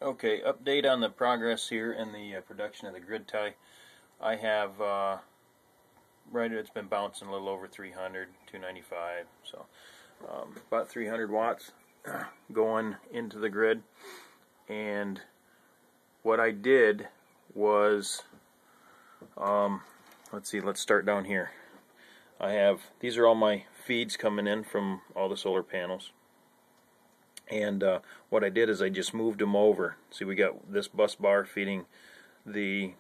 Okay, update on the progress here in the production of the grid tie. I have, it's been bouncing a little over 300, 295, so about 300 watts going into the grid. And what I did was, let's start down here. These are all my feeds coming in from all the solar panels. And what I did is I just moved them over. See, we got this bus bar feeding the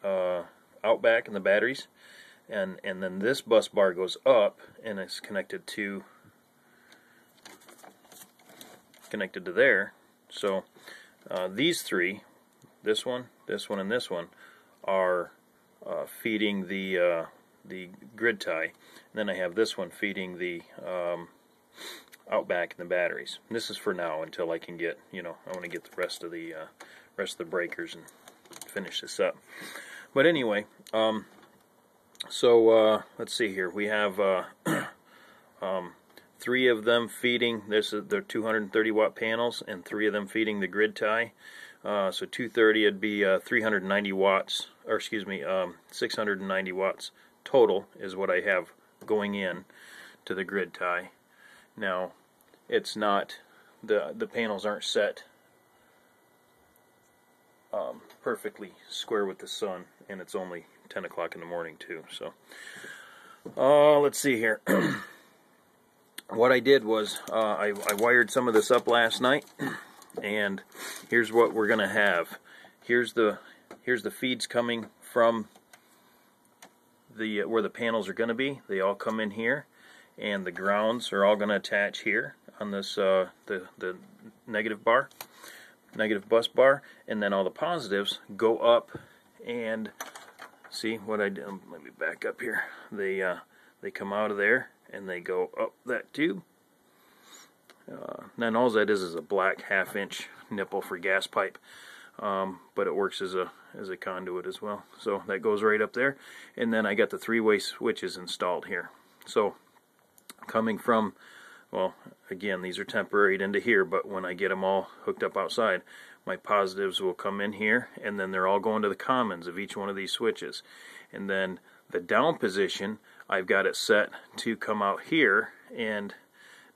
outback and the batteries, and then this bus bar goes up and it's connected to there. So these three, this one, and this one, are feeding the grid tie. And then I have this one feeding the outback and the batteries. And this is for now until I can get, I want to get the rest of the breakers and finish this up. But anyway, let's see here. We have 3 of them feeding. They're 230 watt panels, and 3 of them feeding the grid tie. So 230 would be 390 watts, or excuse me, 690 watts total is what I have going in to the grid tie. Now, it's not, the panels aren't set perfectly square with the sun, and it's only 10 o'clock in the morning too. So let's see here. What I did was I wired some of this up last night, and here's what we're gonna have. Here's the feeds coming from where the panels are gonna be. They all come in here, and the grounds are all gonna attach here on this the negative bus bar, and then all the positives go up. And see what I did. Let me back up here. They come out of there and they go up that tube. Then all that is a black 1/2-inch nipple for gas pipe, but it works as a conduit as well. So that goes right up there, and then I got the 3-way switches installed here. So coming from, well, again, these are temporary into here, but when I get them all hooked up outside, my positives will come in here, and then they're all going to the commons of each one of these switches. And then the down position, I've got it set to come out here and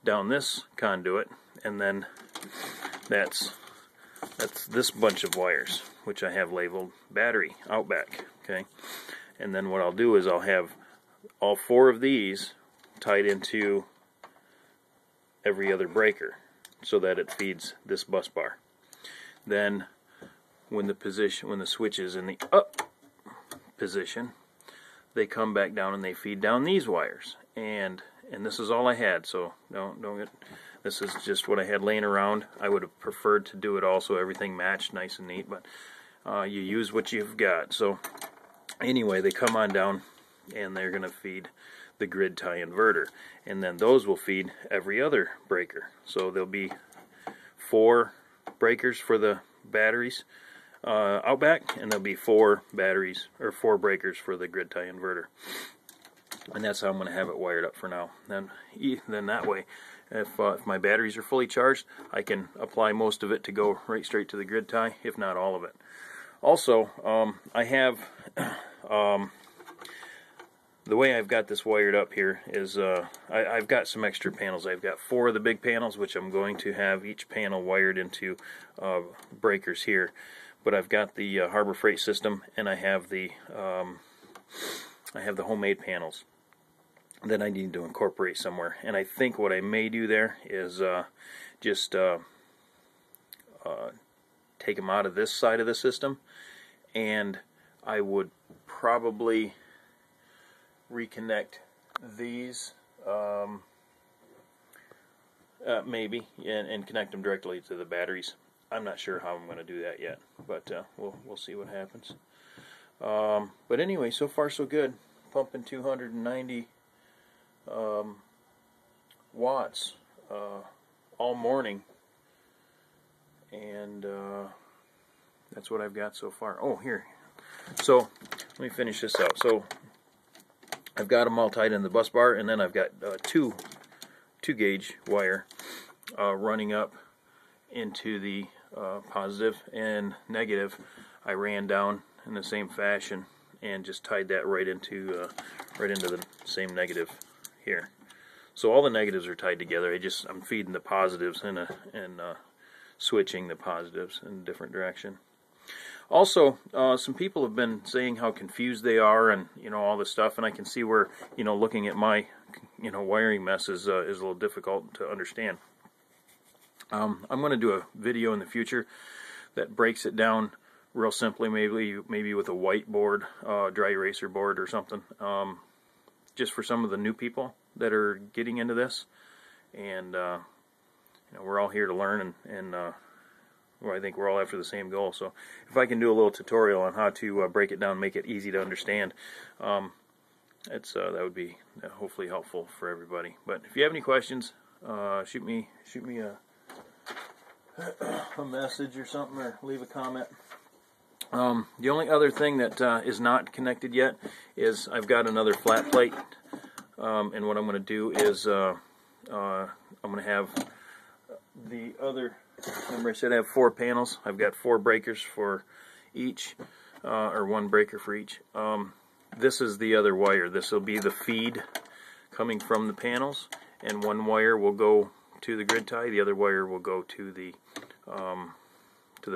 down this conduit, and then that's this bunch of wires, which I have labeled battery outback. Okay, and then what I'll do is I'll have all 4 of these tied into every other breaker so that it feeds this bus bar. Then when the switch is in the up position, they come back down and they feed down these wires. And this is all I had, so don't get, this is just what I had laying around. I would have preferred to do it all so everything matched nice and neat, but you use what you've got. So anyway, they come on down and they're going to feed the grid tie inverter, and then those will feed every other breaker. So there'll be 4 breakers for the batteries outback, and there'll be 4 breakers for the grid tie inverter. And that's how I'm going to have it wired up for now. Then that way, if my batteries are fully charged, I can apply most of it to go right straight to the grid tie, if not all of it. Also, I have the way I've got this wired up here is I've got some extra panels. I've got 4 of the big panels, which I'm going to have each panel wired into breakers here. But I've got the Harbor Freight system, and I have the homemade panels that I need to incorporate somewhere. And I think what I may do there is just take them out of this side of the system, and I would probably reconnect these maybe and connect them directly to the batteries. I'm not sure how I'm going to do that yet, but we'll see what happens. But anyway, so far so good. Pumping 290 watts all morning, and that's what I've got so far. Oh, here. So let me finish this out. So I've got them all tied in the bus bar, and then I've got two gauge wire running up into the positive, and negative I ran down in the same fashion and just tied that right into the same negative here. So all the negatives are tied together. I'm feeding the positives and switching the positives in a different direction. Also, some people have been saying how confused they are, and all this stuff, and I can see where looking at my wiring mess is a little difficult to understand. I'm going to do a video in the future that breaks it down real simply, maybe with a whiteboard, dry eraser board or something, just for some of the new people that are getting into this. And we're all here to learn, and well, I think we're all after the same goal. So if I can do a little tutorial on how to break it down, make it easy to understand, that would be hopefully helpful for everybody. But if you have any questions, shoot me a message or something, or leave a comment. The only other thing that is not connected yet is I've got another flat plate, and what I'm going to do is I'm going to have the other. Remember I said I have 4 panels. I've got 4 breakers for each, or 1 breaker for each. This is the other wire. This will be the feed coming from the panels, and 1 wire will go to the grid tie. The other wire will go to the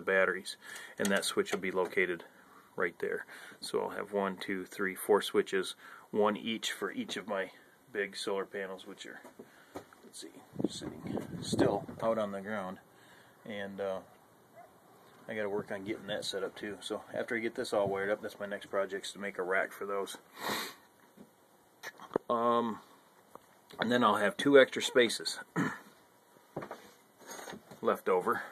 batteries, and that switch will be located right there. So I'll have 1, 2, 3, 4 switches, 1 each for each of my big solar panels, which are, let's see, sitting still out on the ground. And I got to work on getting that set up too. So after I get this all wired up, that's my next project, is to make a rack for those. And then I'll have 2 extra spaces left over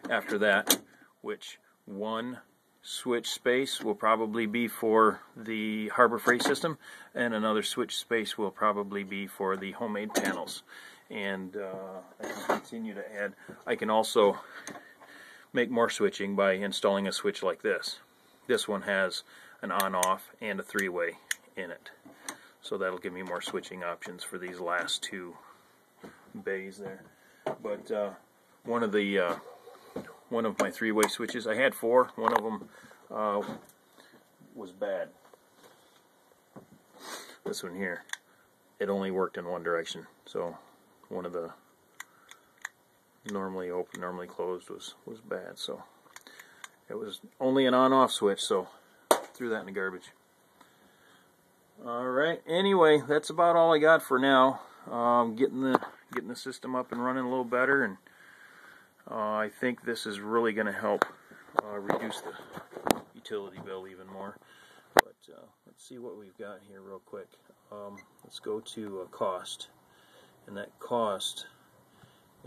after that, which 1 switch space will probably be for the Harbor Freight system, and another switch space will probably be for the homemade panels. And I can continue to add. I can also make more switching by installing a switch like this. This one has an on-off and a 3-way in it, so that'll give me more switching options for these last 2 bays there. But one of my 3-way switches, I had 4. One of them was bad. This one here, it only worked in one direction. So one of the normally open, normally closed was bad. So it was only an on-off switch. So threw that in the garbage. All right. Anyway, that's about all I got for now. Getting the system up and running a little better, and I think this is really going to help reduce the utility bill even more. But let's see what we've got here real quick. Let's go to cost, and that cost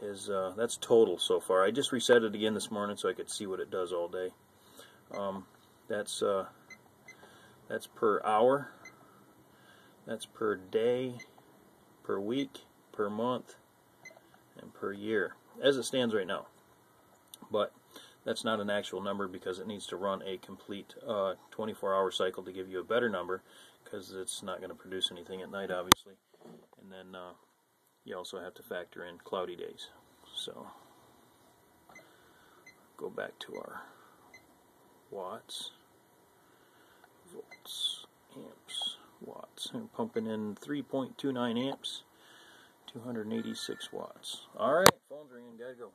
is that's total so far. I just reset it again this morning so I could see what it does all day. That's per hour, that's per day, per week, per month, and per year, as it stands right now. But that's not an actual number, because it needs to run a complete 24-hour cycle to give you a better number, because it's not going to produce anything at night, obviously. And then you also have to factor in cloudy days. So go back to our watts, volts, amps, watts. I'm pumping in 3.29 amps, 286 watts. All right, phone's ringing, gotta go.